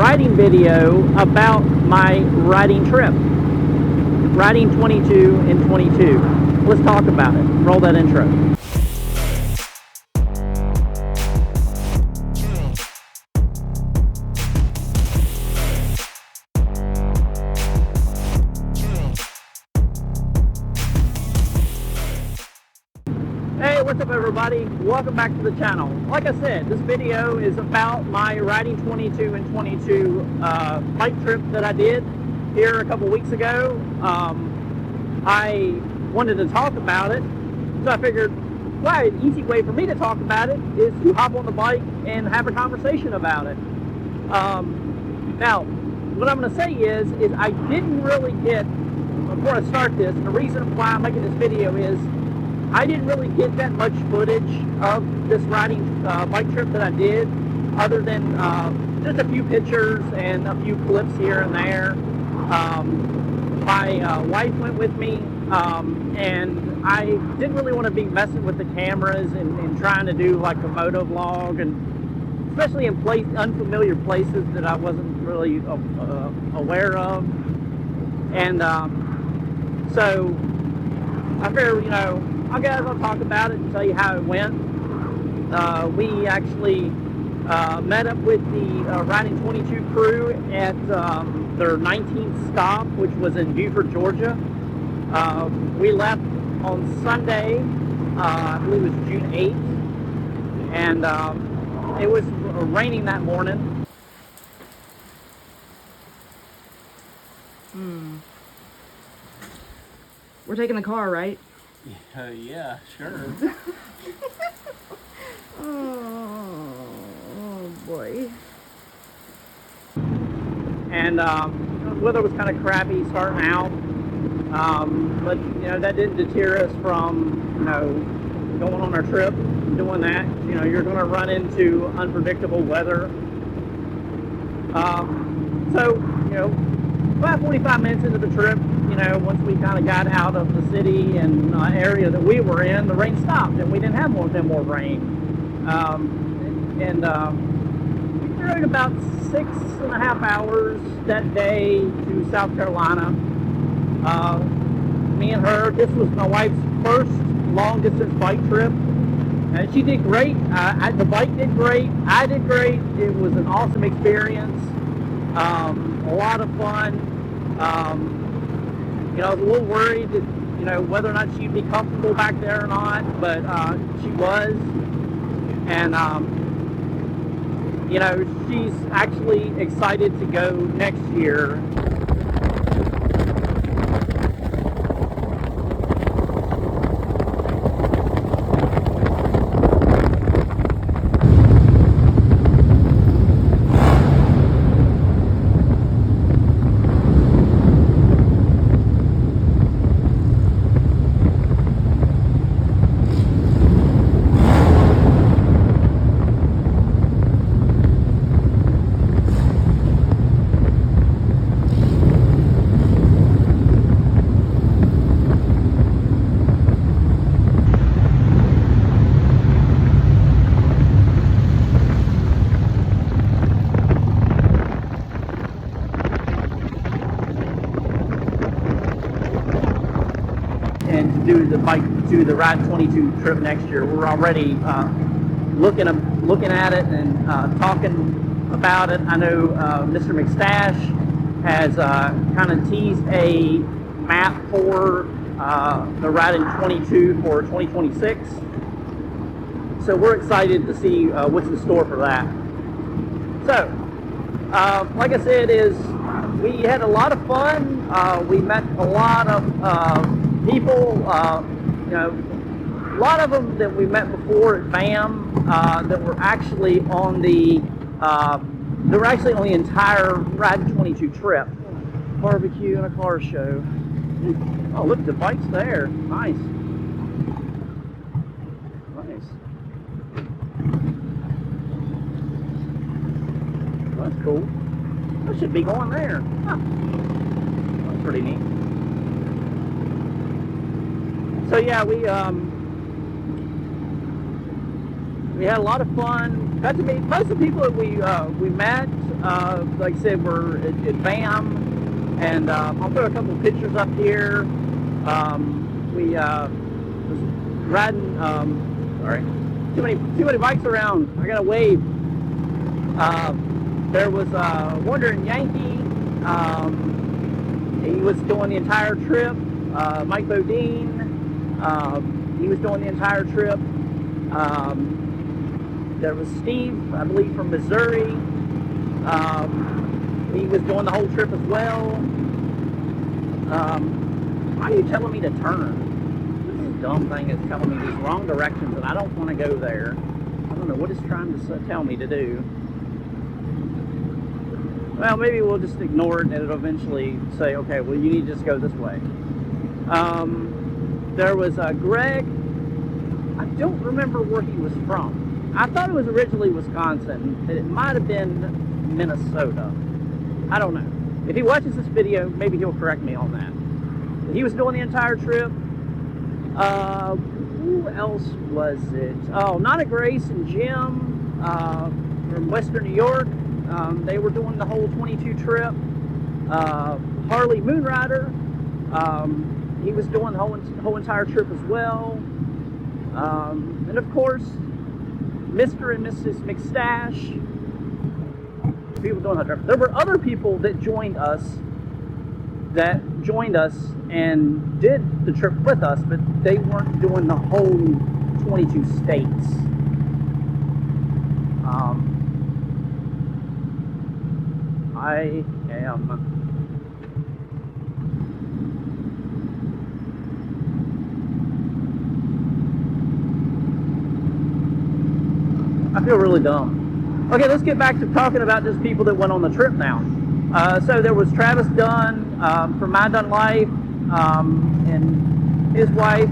riding video about my riding trip. Riding 22 and 22. Let's talk about it. Roll that intro. Hey, what's up everybody? Welcome back to the channel. Like I said, this video is about my riding 22 and 22 bike trip that I did here a couple weeks ago. I wanted to talk about it, so I figured, well, an easy way for me to talk about it is to hop on the bike and have a conversation about it. Now, what I'm going to say is I didn't really get, before I start this, and the reason why I'm making this video is I didn't really get that much footage of this riding bike trip that I did, other than just a few pictures and a few clips here and there. My wife went with me, and I didn't really want to be messing with the cameras and trying to do like a moto vlog, and especially in unfamiliar places that I wasn't really aware of. And so I figured, I'll talk about it and tell you how it went. We actually met up with the Riding 22 crew at their 19th stop, which was in Beaufort, Georgia. We left on Sunday, I believe it was June 8th, and it was raining that morning. We're taking the car, right? Yeah, sure. Oh boy. And the weather was kind of crappy starting out, but that didn't deter us from going on our trip, doing that. You're going to run into unpredictable weather. So about 45 minutes into the trip, once we kind of got out of the city and area that we were in, the rain stopped and we didn't have more rain. We rode about 6.5 hours that day to South Carolina. Me and her, this was my wife's first long distance bike trip, and she did great. The bike did great. I did great. It was an awesome experience. A lot of fun. I was a little worried that, whether or not she'd be comfortable back there or not, but she was. And, she's actually excited to go next year. And to do the Ride 22 trip next year. We're already looking at it and talking about it. I know Mr. McStash has kind of teased a map for the Riding 22 for 2026. So we're excited to see what's in store for that. So, like I said, we had a lot of fun. We met a lot of people, a lot of them that we met before at BAM that were actually on the entire Ride 22 trip. Barbecue and a car show. Oh, look at the bikes there. Nice. Nice. Well, that's cool. I should be going there. Huh. That's pretty neat. So yeah, we had a lot of fun. Got to meet most of the people that we met. Like I said, we're at BAM, and I'll put a couple pictures up here. We was riding. Sorry, too many bikes around. I gotta wave. There was Wandering Yankee. He was doing the entire trip. Mike Bodine. He was doing the entire trip. There was Steve, I believe, from Missouri. He was doing the whole trip as well. Why are you telling me to turn? This dumb thing is telling me these wrong directions, and I don't want to go there. I don't know what it's trying to tell me to do. Well, maybe we'll just ignore it, and it'll eventually say, okay, well, you need to just go this way. There was Greg. I don't remember where he was from. I thought it was originally Wisconsin, but it might have been Minnesota. I don't know. If he watches this video, maybe he'll correct me on that. But he was doing the entire trip. Who else was it? Oh, Nana Grace and Jim from Western New York. They were doing the whole 22 trip. Harley Moonrider. He was doing the whole entire trip as well. And of course, Mr. and Mrs. McStash. People doing the trip. There were other people that joined us and did the trip with us, but they weren't doing the whole 22 states. I am I feel really dumb. Okay, let's get back to talking about just people that went on the trip now. So there was Travis Dunn from My Dunn Life and his wife.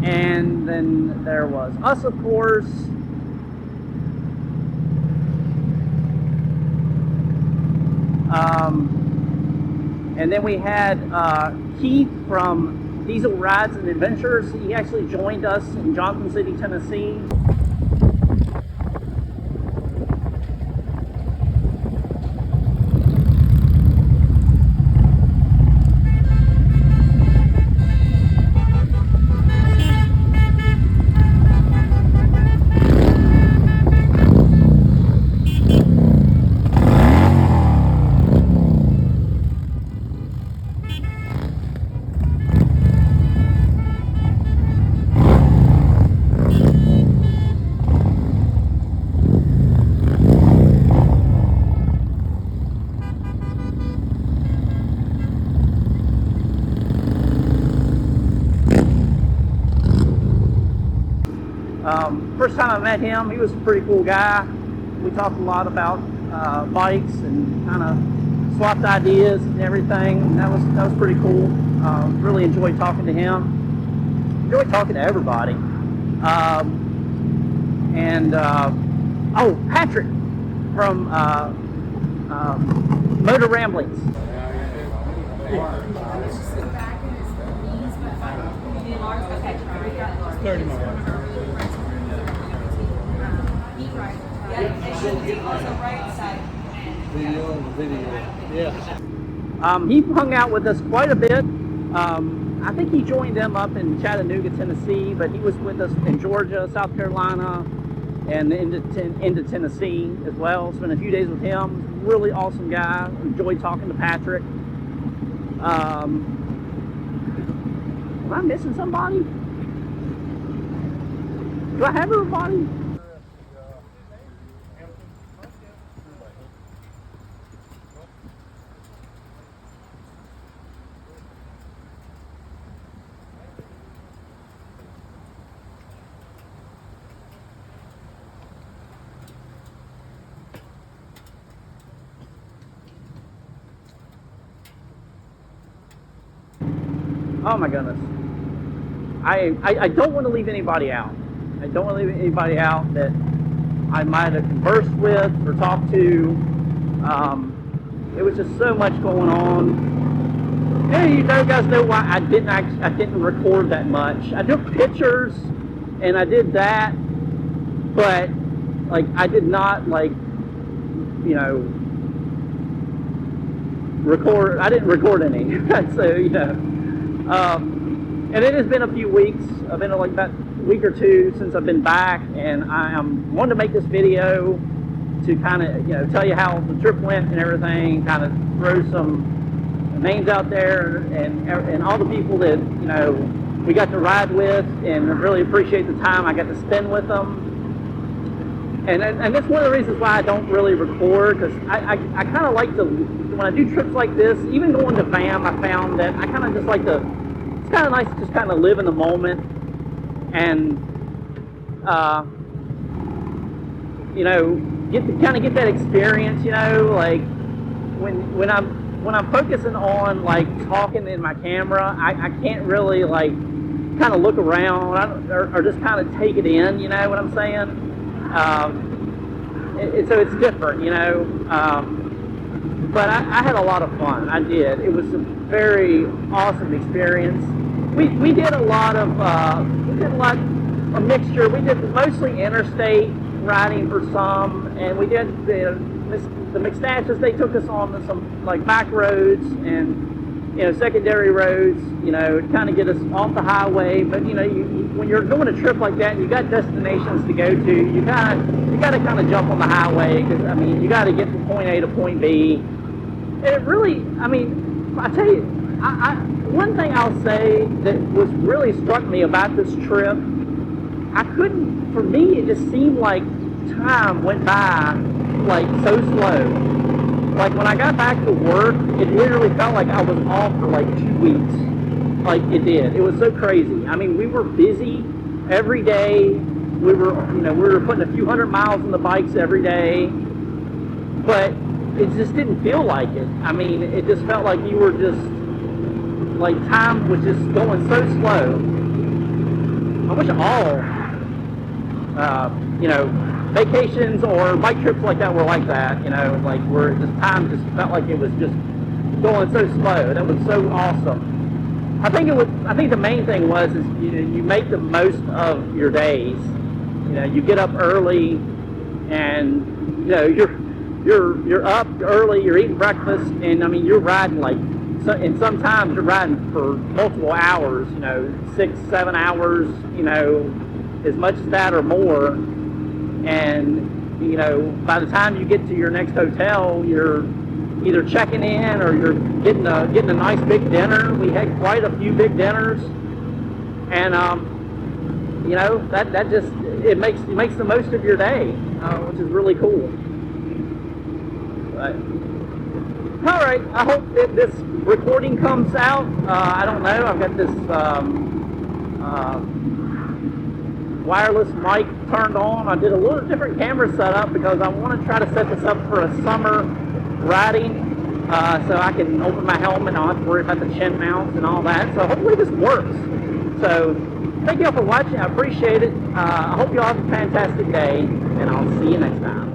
And then there was us, of course. And then we had Keith from Diesel Rides and Adventures. He actually joined us in Johnson City, Tennessee. First time I met him, he was a pretty cool guy. We talked a lot about bikes and kind of swapped ideas and everything. That was pretty cool. Really enjoyed talking to him. Enjoyed talking to everybody. Oh, Patrick from Motor Ramblings. 30 more. Yeah. He hung out with us quite a bit. I think he joined them up in Chattanooga, Tennessee, but he was with us in Georgia, South Carolina, and into Tennessee as well. Spent a few days with him. Really awesome guy. Enjoyed talking to Patrick. Am I missing somebody? Do I have everybody? Oh my goodness. I don't want to leave anybody out. I don't want to leave anybody out that I might have conversed with or talked to. It was just so much going on. You guys know why I didn't record that much. I took pictures and I did that, but like I did not record. I didn't record any. So and it has been a few weeks. I've been like about a week or two since I've been back, and I am wanting to make this video to kind of tell you how the trip went and everything. Kind of throw some names out there and all the people that we got to ride with, and I really appreciate the time I got to spend with them. And that's one of the reasons why I don't really record, because I kind of like to, when I do trips like this, even going to VAM, I found that I kind of just like to, it's kind of nice to just kind of live in the moment and, get that experience, like when I'm focusing on like talking in my camera, I can't really like kind of look around or just kind of take it in, you know what I'm saying? So it's different, but I had a lot of fun. I did. It was a very awesome experience. We did a mixture. We did mostly interstate riding for some, and we did the McStatches. They took us on some like back roads and secondary roads, to kind of get us off the highway. But when you're doing a trip like that and you got destinations to go to, you got to kind of jump on the highway, because you got to get from point A to point B. And it really, I tell you, one thing I'll say that was really struck me about this trip, for me it just seemed like time went by like so slow. Like when I got back to work, it literally felt like I was off for like 2 weeks. Like it did. It was so crazy. We were busy every day. We were putting a few hundred miles on the bikes every day, but it just didn't feel like it. It just felt like you were just like time was just going so slow. I wish all vacations or bike trips like that were like that, like where just time just felt like it was just going so slow. That was so awesome. I think the main thing was you make the most of your days. You get up early, and you're up early. You're eating breakfast, and you're riding and sometimes you're riding for multiple hours. 6-7 hours. As much as that or more. And by the time you get to your next hotel, you're either checking in or you're getting a nice big dinner. We had quite a few big dinners, and that just it makes the most of your day, which is really cool. But, all right, I hope that this recording comes out. I don't know. I've got this wireless mic turned on. I did a little different camera setup because I want to try to set this up for a summer riding, so I can open my helmet and I don't have to worry about the chin mounts and all that. So hopefully this works. So thank you all for watching. I appreciate it. I hope you all have a fantastic day, and I'll see you next time.